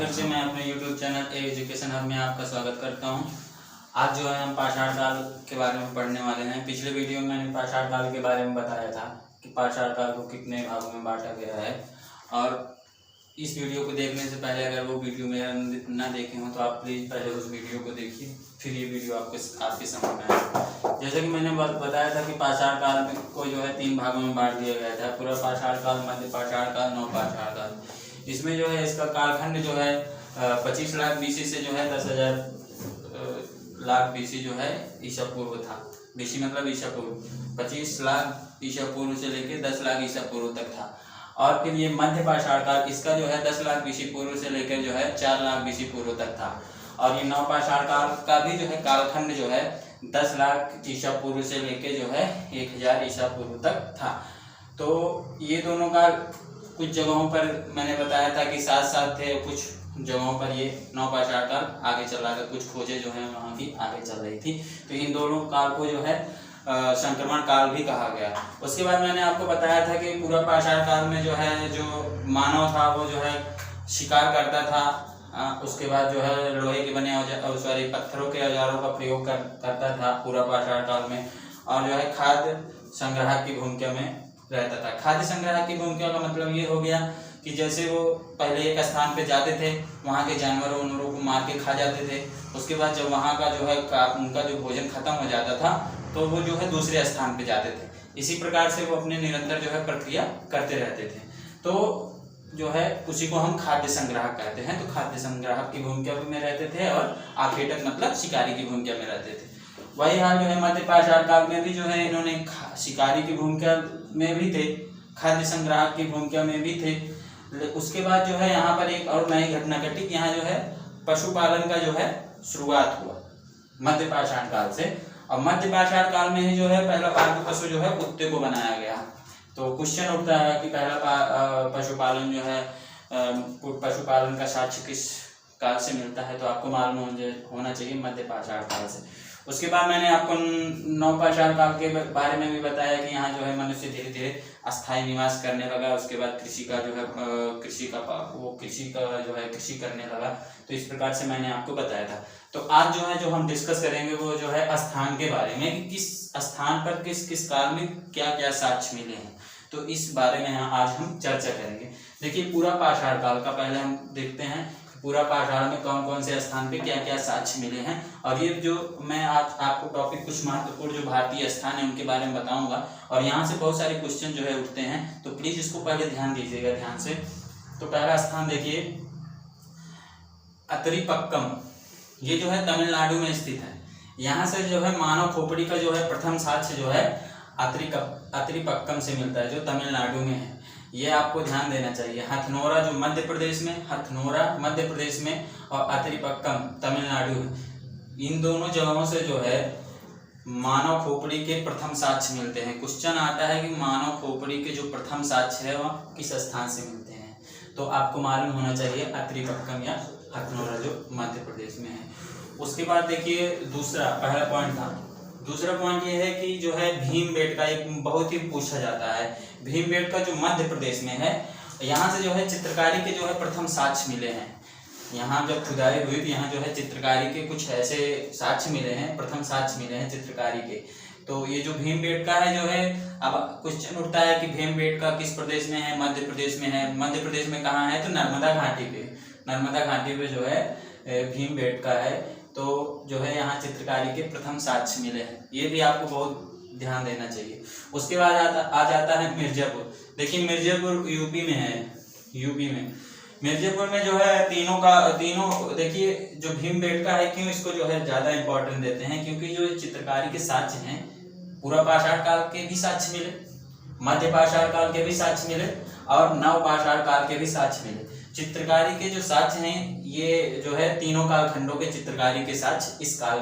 फिर से मैं अपने YouTube चैनल एजुकेशन हब में आपका स्वागत करता हूं। आज जो है हम पाषाण काल के बारे में पढ़ने वाले हैं। पिछले वीडियो में मैंने पाषाण काल के बारे में बताया था कि पाषाण काल को कितने भागों में बांटा गया है, और इस वीडियो को देखने से पहले अगर वो वीडियो मेरा ना देखे हो तो आप प्लीज़ पहले उस वीडियो को देखिए, फिर ये वीडियो आपके समझ में आएगा। जैसे कि मैंने बताया था कि पाषाण काल को जो है 3 भागों में बांट दिया गया था, पूरा पाषाण काल, मध्य पाषाण काल, नव पाषाण काल। इसमें जो है इसका कालखंड जो है 25 लाख BC से जो है 10,000 लाख BC जो है ईसा पूर्व था। BC मतलब ईसा पूर्व, 25 लाख ईसा पूर्व से लेकर 10 लाख ईसा पूर्व तक था। और फिर ये मध्य पाषाण काल, इसका जो है 10 लाख BC पूर्व से लेकर जो है 4 लाख BC पूर्व तक था। और ये नव पाषाण काल का भी जो है कालखंड जो है 10 लाख ईसा पूर्व से लेकर जो है 1000 ईसा पूर्व तक था। तो ये दोनों का कुछ जगहों पर मैंने बताया था कि साथ साथ थे, कुछ जगहों पर ये नव पाषाण काल आगे चल रहा था, कुछ खोजें जो है वहाँ की आगे चल रही थी। तो इन दोनों काल को जो है संक्रमण काल भी कहा गया। उसके बाद मैंने आपको बताया था कि पूरा पाषाण काल में जो है जो मानव था वो जो है शिकार करता था, उसके बाद जो है लोहे के बने औजार, पत्थरों के औजारों का प्रयोग करता था पूरा पाषाण काल में, और जो है खाद्य संग्राहक की भूमिका में रहता था। खाद्य संग्राहक की भूमिका का मतलब ये हो गया कि जैसे वो पहले एक स्थान पे जाते थे, वहाँ के जानवरों उनवरों को मार के खा जाते थे। उसके बाद जब वहाँ का जो है उनका जो भोजन खत्म हो जाता था तो वो जो है दूसरे स्थान पे जाते थे। इसी प्रकार से वो अपने निरंतर जो है प्रक्रिया करते रहते थे। तो जो है उसी को हम खाद्य संग्राहक कहते हैं। तो खाद्य संग्राहक की भूमिका में रहते थे, और आखेटक मतलब शिकारी की भूमिका में रहते थे। वही हाल जो है मध्य पाषाण काल में भी जो है इन्होंने शिकारी की भूमिका में भी थे, खाद्य संग्राहक की भूमिका में भी थे। उसके बाद जो है यहाँ पर एक और नई घटना घटी। यहाँ जो है पशुपालन का जो है शुरुआत हुआ मध्य पाषाण काल से, और मध्य पाषाण काल में ही जो है पहला पालतू पशु जो है कुत्ते को बनाया गया। तो क्वेश्चन उठता है कि पहला पशुपालन जो है पशुपालन का साक्ष्य किस काल से मिलता है, तो आपको मालूम होना चाहिए मध्य पाषाण काल से। उसके बाद मैंने आपको नव पाषाण काल के बारे में भी बताया कि यहाँ जो है मनुष्य धीरे धीरे अस्थायी निवास करने लगा। उसके बाद कृषि का जो है कृषि करने लगा। तो इस प्रकार से मैंने आपको बताया था। तो आज जो है जो हम डिस्कस करेंगे वो जो है स्थान के बारे में, कि किस स्थान पर किस किस काल में क्या क्या साक्ष्य मिले हैं। तो इस बारे में आज हम चर्चा करेंगे। देखिए पूरा पाषाण काल का पहले हम देखते हैं पूरा पाषाण में कौन कौन से स्थान पे क्या क्या साक्ष्य मिले हैं। और ये जो मैं आज आपको टॉपिक कुछ महत्वपूर्ण जो भारतीय स्थान है उनके बारे में बताऊंगा, और यहाँ से बहुत सारे क्वेश्चन जो है उठते हैं, तो प्लीज इसको पहले ध्यान दीजिएगा ध्यान से। तो पहला स्थान देखिए अतरीपक्कम, ये जो है तमिलनाडु में स्थित है। यहाँ से जो है मानव खोपड़ी का जो है प्रथम साक्ष्य जो है अतरीपक्कम से मिलता है, जो तमिलनाडु में है। ये आपको ध्यान देना चाहिए। हथनोरा जो मध्य प्रदेश में, हथनोरा मध्य प्रदेश में, और अतरीपक्कम तमिलनाडु है। इन दोनों जगहों से जो है मानव खोपड़ी के प्रथम साक्ष्य मिलते हैं। क्वेश्चन आता है कि मानव खोपड़ी के जो प्रथम साक्ष्य है वह किस स्थान से मिलते हैं, तो आपको मालूम होना चाहिए अतरीपक्कम या हथनोरा जो मध्य प्रदेश में है। उसके बाद देखिए दूसरा, पहला पॉइंट था। दूसरा पॉइंट ये है कि जो है भीमबेटका, एक बहुत ही पूछा जाता है, भीमबेटका जो मध्य प्रदेश में है, यहाँ से जो है चित्रकारी के जो है प्रथम साक्ष्य मिले हैं। यहाँ जब खुदाई हुई तो यहाँ जो है चित्रकारी के कुछ ऐसे साक्ष्य मिले हैं, प्रथम साक्ष्य मिले हैं चित्रकारी के। तो ये जो भीमबेटका है जो है, अब क्वेश्चन उठता है कि भीमबेटका किस प्रदेश में है, मध्य प्रदेश में है। मध्य प्रदेश में कहाँ है, तो नर्मदा घाटी पे, नर्मदा घाटी पे जो है भीमबेटका है। तो जो है यहाँ चित्रकारी के प्रथम साक्ष्य मिले हैं, ये भी आपको बहुत ध्यान देना चाहिए। उसके बाद आ जाता है मिर्जापुर। देखिए मिर्जापुर यूपी में है, यूपी में मिर्जापुर में जो है तीनों देखिए जो भीमबेटका है, क्यों इसको जो है ज्यादा इंपॉर्टेंट देते हैं, क्योंकि जो चित्रकारी के साक्ष्य हैं पूरा पाषाण काल के भी साक्ष्य मिले, मध्य पाषाण काल के भी साक्ष्य मिले, और नव पाषाण काल के भी साक्ष्य मिले। चित्रकारी के जो साक्ष्य हैं ये जो है तीनों कालखंडों के चित्रकारी के साक्ष्य इस काल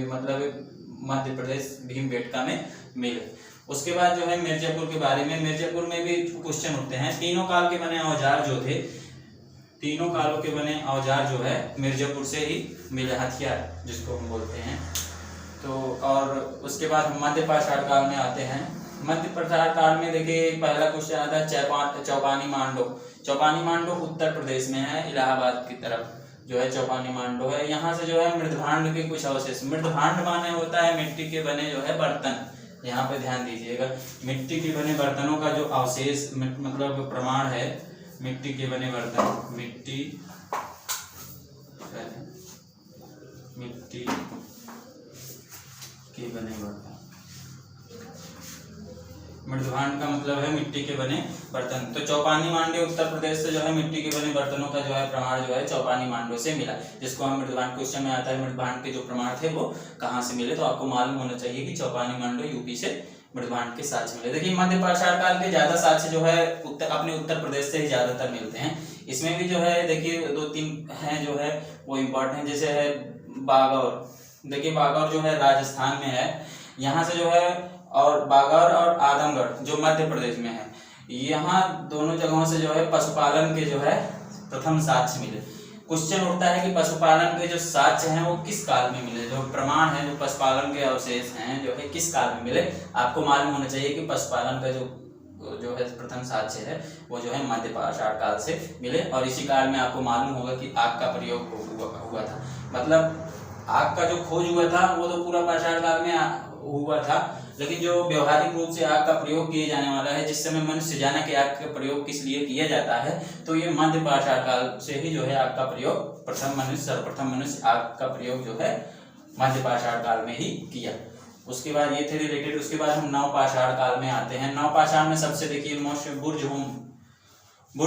मतलब मध्य प्रदेश भीमबेटका में मिले। उसके बाद जो है मिर्जापुर के बारे में, मिर्जापुर में भी क्वेश्चन उठते हैं। तीनों काल के बने औजार जो थे, तीनों कालों के बने औजार जो है मिर्जापुर से ही मिले, हथियार जिसको हम बोलते हैं। तो और उसके बाद हम मध्य पाषाण काल में आते हैं। मध्य पाषाण काल में देखिए पहला क्वेश्चन आता है चौपानी मांडो। चौपानी मांडो उत्तर प्रदेश में है, इलाहाबाद की तरफ जो है चौपानी मांडो है। यहाँ से जो है मृदभांड के कुछ अवशेष, मृदभांड माने होता है मिट्टी के बने जो है बर्तन, यहाँ पे ध्यान दीजिएगा, मिट्टी के बने बर्तनों का जो अवशेष मतलब प्रमाण है, मिट्टी के बने बर्तन, मिट्टी के बने बर्तन, मृदभांड का मतलब है मिट्टी के बने बर्तन। तो चौपानी मांडो उत्तर प्रदेश से जो है मिट्टी के बने बर्तनों का जो है प्रमाण जो है चौपानी मांडो से मिला, जिसको हम मृदभांड क्वेश्चन में आता है मृदभांड के जो प्रमाण थे वो कहाँ से मिले, तो आपको मालूम होना चाहिए कि चौपानी मांडो यूपी से मृदभांड के साक्ष्य मिले। देखिए मध्य पाषाण काल के ज्यादा साक्ष्य जो है अपने उत्तर प्रदेश से ही ज्यादातर मिलते हैं। इसमें भी जो है देखिए 2-3 हैं जो है वो इम्पोर्टेंट, जैसे है बागौर, देखिए बागौर जो है राजस्थान में है, यहाँ से जो है, और बागौर और आदमगढ़ जो मध्य प्रदेश में है, यहाँ दोनों जगहों से जो है पशुपालन के जो है प्रथम साक्ष्य मिले। क्वेश्चन उठता है कि पशुपालन के जो साक्ष्य हैं वो किस काल में मिले, जो प्रमाण है जो पशुपालन के अवशेष हैं जो है किस काल में मिले। आपको मालूम होना चाहिए कि पशुपालन का जो है प्रथम साक्ष्य है वो जो है मध्य पाषाण काल से मिले, और इसी काल में आपको मालूम होगा कि आग का प्रयोग हुआ था। मतलब आग का जो खोज हुआ था वो तो पूरा पाषाण काल में हुआ था, लेकिन जो व्यवहारिक रूप से आग का प्रयोग किए जाने वाला है, जिस समय मनुष्य जाना कि आग का प्रयोग किस लिए किया जाता है, तो ये मध्य पाषाण काल से ही जो है आग का प्रयोग सर्वप्रथम मनुष्य आग का प्रयोग जो है मध्य पाषाण काल में ही किया। उसके बाद ये थे रिलेटेड। उसके बाद हम नव पाषाण काल में आते हैं। नव पाषाण में सबसे देखिए मोस्ट बुर्ज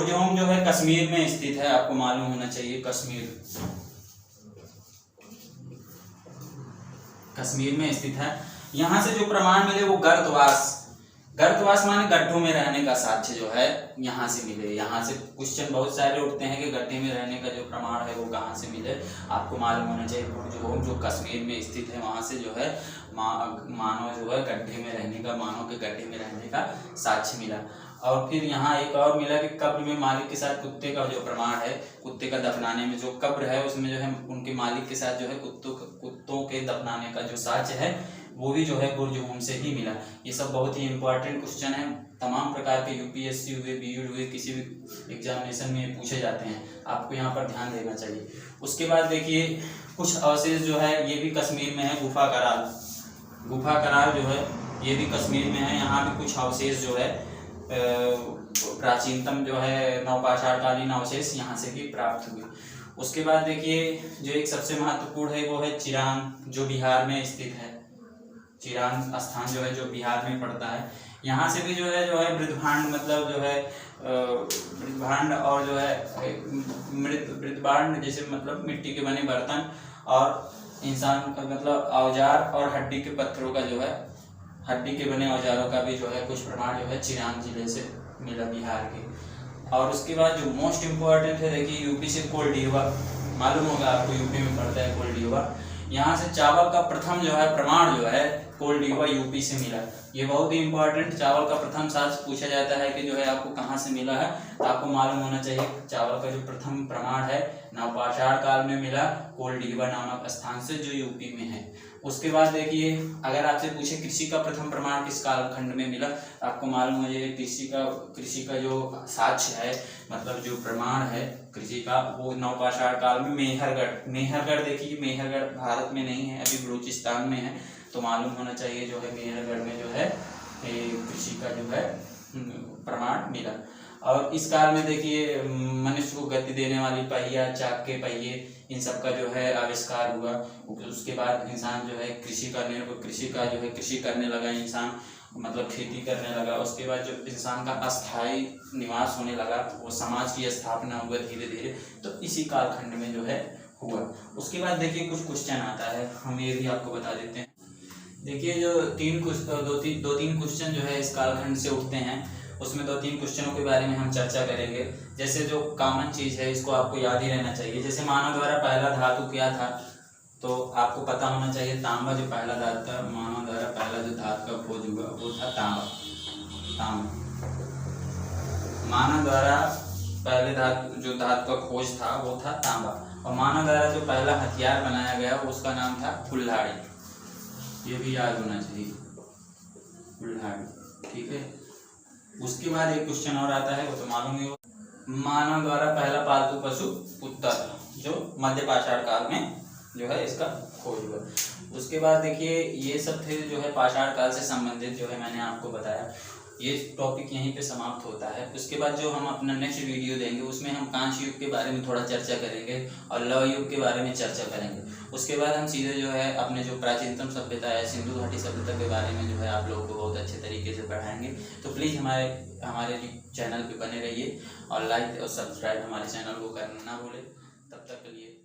होम जो है कश्मीर में स्थित है, आपको मालूम होना चाहिए कश्मीर में स्थित है। यहाँ से जो प्रमाण मिले वो गर्तवास माने गड्ढों में रहने का साक्ष्य जो है यहाँ से मिले। यहाँ से क्वेश्चन बहुत सारे उठते हैं कि गड्ढे में रहने का जो प्रमाण है वो कहाँ से मिले, आपको मालूम होना चाहिए। बुर्ज होम जो कश्मीर में स्थित है वहाँ से जो है मानव जो है गड्ढे में रहने का, मानव के गड्ढे में रहने का साक्ष्य मिला। और फिर यहाँ एक और मिला कि कब्र में मालिक के साथ कुत्ते का जो प्रमाण है, कुत्ते का दफनाने में जो कब्र है उसमें जो है उनके मालिक के साथ जो है कुत्तों के दफनाने का जो साक्ष्य है वो भी जो है बुर्ज होम से ही मिला। ये सब बहुत ही इंपॉर्टेंट क्वेश्चन है, तमाम प्रकार के यूपीएससी हुए, बीएड हुए, किसी भी एग्जामिनेशन में पूछे जाते हैं, आपको यहाँ पर ध्यान देना चाहिए। उसके बाद देखिए कुछ अवशेष जो है ये भी कश्मीर में है। गुफा कराल जो है ये भी कश्मीर में है। यहाँ भी कुछ अवशेष जो है प्राचीनतम जो है नवपाषाणकालीन अवशेष यहाँ से भी प्राप्त हुए। उसके बाद देखिए जो एक सबसे महत्वपूर्ण है वो है चिरांग, जो बिहार में स्थित है। चिरांग स्थान जो है जो बिहार में पड़ता है, यहाँ से भी जो है मृदभांड मतलब जो है मृदभांड और जो है मृदभांड जैसे मतलब मिट्टी के बने बर्तन और इंसान का मतलब औजार और हड्डी के पत्थरों का जो है हड्डी के बने औजारों का भी जो है कुछ प्रमाण जो है चिरांग जिले से मिला बिहार के। और उसके बाद जो मोस्ट इम्पोर्टेंट है देखिए यूपी से कोलडीवा, मालूम होगा आपको यूपी में पड़ता है कोलडीवा। यहाँ से चावल का प्रथम जो है प्रमाण जो है कोलडीवा यूपी से मिला। ये बहुत ही इंपॉर्टेंट, चावल का प्रथम साक्ष्य पूछा जाता है कि जो है आपको कहाँ से मिला है, तो आपको मालूम होना चाहिए चावल का जो प्रथम प्रमाण है नवपाषाण काल में मिला कोलडीवा नामक स्थान से जो यूपी में है। उसके बाद देखिए अगर आपसे पूछे कृषि का प्रथम प्रमाण किस कालखंड में मिला, तो आपको मालूम हो जाए कृषि का जो साक्ष्य है मतलब जो प्रमाण है कृषि का वो नवपाषाण काल में मेहरगढ़ देखिए मेहरगढ़ भारत में नहीं है, अभी बलूचिस्तान में है, तो मालूम होना चाहिए जो है मेहरगढ़ में जो है कृषि का जो है प्रमाण मिला। और इस काल में देखिए मनुष्य को गति देने वाली पहिया, चाक के पहिए, इन सब का जो है आविष्कार हुआ। उसके बाद इंसान जो है कृषि करने लगा, इंसान मतलब खेती करने लगा। उसके बाद जो इंसान का अस्थायी निवास होने लगा वो समाज की स्थापना हुआ धीरे धीरे, तो इसी कालखंड में जो है हुआ। उसके बाद देखिए कुछ क्वेश्चन आता है, हम ये भी आपको बता देते हैं। देखिए जो दो तीन क्वेश्चन जो है इस कालखंड से उठते हैं, उसमें 2-3 क्वेश्चनों के बारे में हम चर्चा करेंगे। जैसे जो कॉमन चीज़ है इसको आपको याद ही रहना चाहिए। जैसे मानव द्वारा पहला धातु क्या था, तो आपको पता होना चाहिए तांबा जो पहला धातु था, मानव द्वारा पहला जो धातु का खोज हुआ वो था तांबा। मानव द्वारा पहले धातु का खोज था वो था तांबा। और मानव द्वारा जो पहला हथियार बनाया गया उसका नाम था कुल्हाड़ी, ये भी याद होना चाहिए, कुल्हाड़ी, ठीक है। उसके बाद एक क्वेश्चन और आता है वो तो मालूम ही हो, मानव द्वारा पहला पालतू पशु कुत्ता था, जो मध्य पाषाण काल में जो है इसका खोज हुआ। उसके बाद देखिए ये सब थे जो है पाषाण काल से संबंधित जो है मैंने आपको बताया। ये टॉपिक यहीं पे समाप्त होता है। उसके बाद जो हम अपना नेक्स्ट वीडियो देंगे उसमें हम कांस्य युग के बारे में थोड़ा चर्चा करेंगे और लव युग के बारे में चर्चा करेंगे। उसके बाद हम सीधे जो है अपने जो प्राचीनतम सभ्यता है सिंधु घाटी सभ्यता के बारे में जो है आप लोगों को बहुत अच्छे तरीके से पढ़ाएंगे। तो प्लीज़ हमारे चैनल पे बने रहिए और लाइक और सब्सक्राइब हमारे चैनल को करना ना भूलें। तब तक के लिए